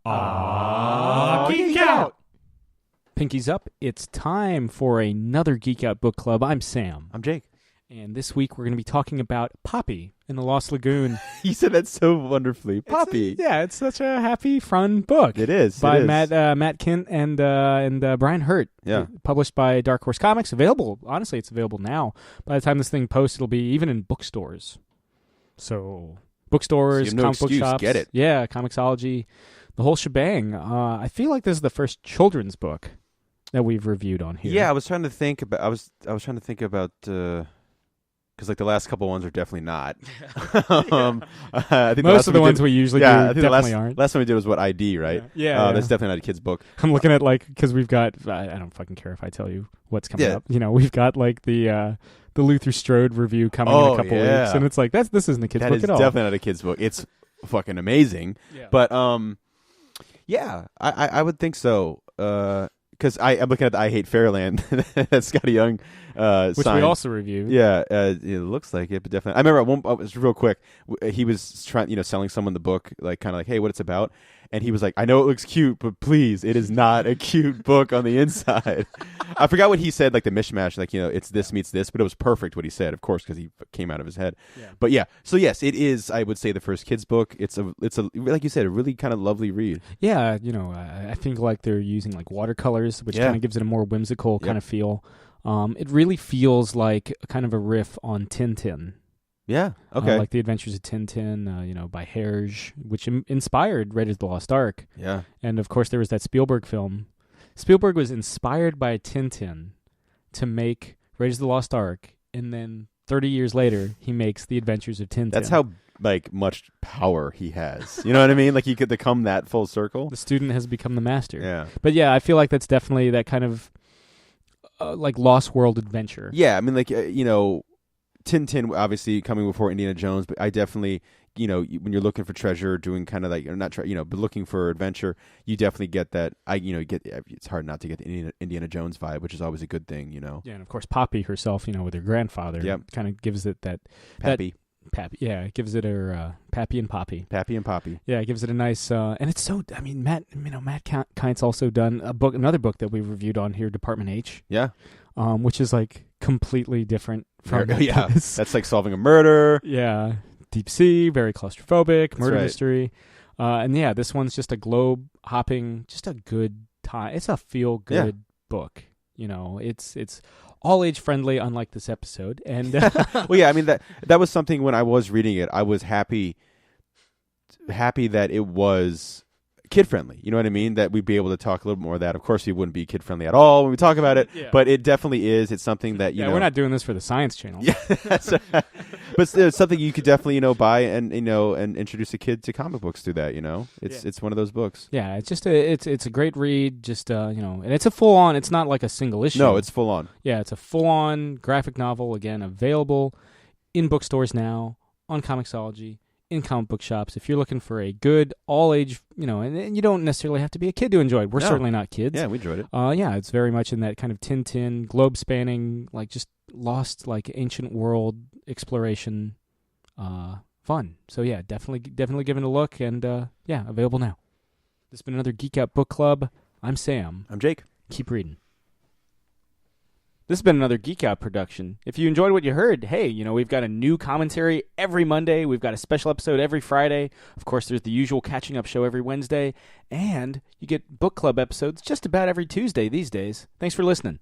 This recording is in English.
Geek Out! Pinkies up, it's time for another Geek Out book club. I'm Sam. I'm Jake. And this week we're going to be talking about Poppy in the Lost Lagoon. You said that so wonderfully. Poppy. It's such a happy, fun book. It is. By Matt Kindt and Brian Hurtt. Yeah. Published by Dark Horse Comics. Available. Honestly, it's available now. By the time this thing posts, it'll be even in bookstores. So, bookstores, so you have no comic book excuse. shops. Get it. Yeah, Comixology. The whole shebang. I feel like this is the first children's book that we've reviewed on here. Yeah, I was trying to think about. I was trying to think about because like the last couple ones are definitely not. I think most of the ones we usually do definitely aren't. Last one we did was ID, right? Yeah. That's definitely not a kid's book. I'm looking at because we've got. I don't fucking care if I tell you what's coming up. We've got like the Luther Strode review coming in a couple weeks, and it's like this isn't a kid's book at all. That is definitely not a kid's book. It's fucking amazing. Yeah. But yeah, I would think so. Because I'm looking at the I Hate Fairland that Scotty Young which signed. we also reviewed. Yeah, it looks like it, but definitely. I remember at one. It was real quick. He was trying, selling someone the book, like kind of like, hey, what it's about, and he was like, I know it looks cute, but please, it is not a cute book on the inside. I forgot what he said, like the mishmash, like it's this meets this, but it was perfect what he said, of course, because he came out of his head. Yeah. But yeah, so yes, it is. I would say the first kids book. It's a like you said, a really kind of lovely read. Yeah, I think like they're using like watercolors, which kind of gives it a more whimsical kind of feel. It really feels like kind of a riff on Tintin. Yeah. Okay. Like the Adventures of Tintin, by Herge, which inspired Raiders of the Lost Ark. Yeah. And of course, there was that Spielberg film. Spielberg was inspired by Tintin to make Raiders of the Lost Ark, and then 30 years later, he makes the Adventures of Tintin. That's how much power he has. You know what I mean? Like he could come that full circle. The student has become the master. Yeah. But yeah, I feel like that's definitely that kind of like Lost World adventure. Yeah, I mean, Tintin obviously coming before Indiana Jones, but I definitely, when you're looking for treasure, doing kind of like, or not, but looking for adventure, you definitely get that. It's hard not to get the Indiana Jones vibe, which is always a good thing, Yeah, and of course Poppy herself, with her grandfather, kind of gives it that Pappy. Yeah, it gives it her Pappy and Poppy. Pappy and Poppy. Yeah, it gives it a nice, and it's so. I mean, Matt Kindt's also done another book that we reviewed on here, Department H. Yeah, which is like completely different from this. That's like solving a murder. Yeah, deep sea, very claustrophobic, murder mystery, and yeah, this one's just a globe hopping, just a good time. It's a feel good book. It's all age friendly, unlike this episode. And well, yeah, I mean that was something when I was reading it, I was happy that it was kid friendly. You know what I mean? That we'd be able to talk a little more of that. Of course, we wouldn't be kid friendly at all when we talk about it, but it definitely is. It's something that we're not doing this for the Science Channel. Yeah, but it's something you could definitely buy and and introduce a kid to comic books through that. It's one of those books. Yeah, it's just it's a great read. Just and it's a full on. It's not like a single issue. No, it's full on. Yeah, it's a full on graphic novel. Again, available in bookstores now, on Comixology, in comic book shops. If you're looking for a good all age, and you don't necessarily have to be a kid to enjoy it. We're certainly not kids. Yeah, we enjoyed it. Yeah, it's very much in that kind of Tintin, globe spanning, like just lost, like ancient world exploration, fun. So yeah, definitely give it a look, and available now. This has been another Geek Out Book Club. I'm Sam. I'm Jake. Keep reading. This has been another Geek Out production. If you enjoyed what you heard, hey, we've got a new commentary every Monday. We've got a special episode every Friday. Of course, there's the usual catching up show every Wednesday. And you get book club episodes just about every Tuesday these days. Thanks for listening.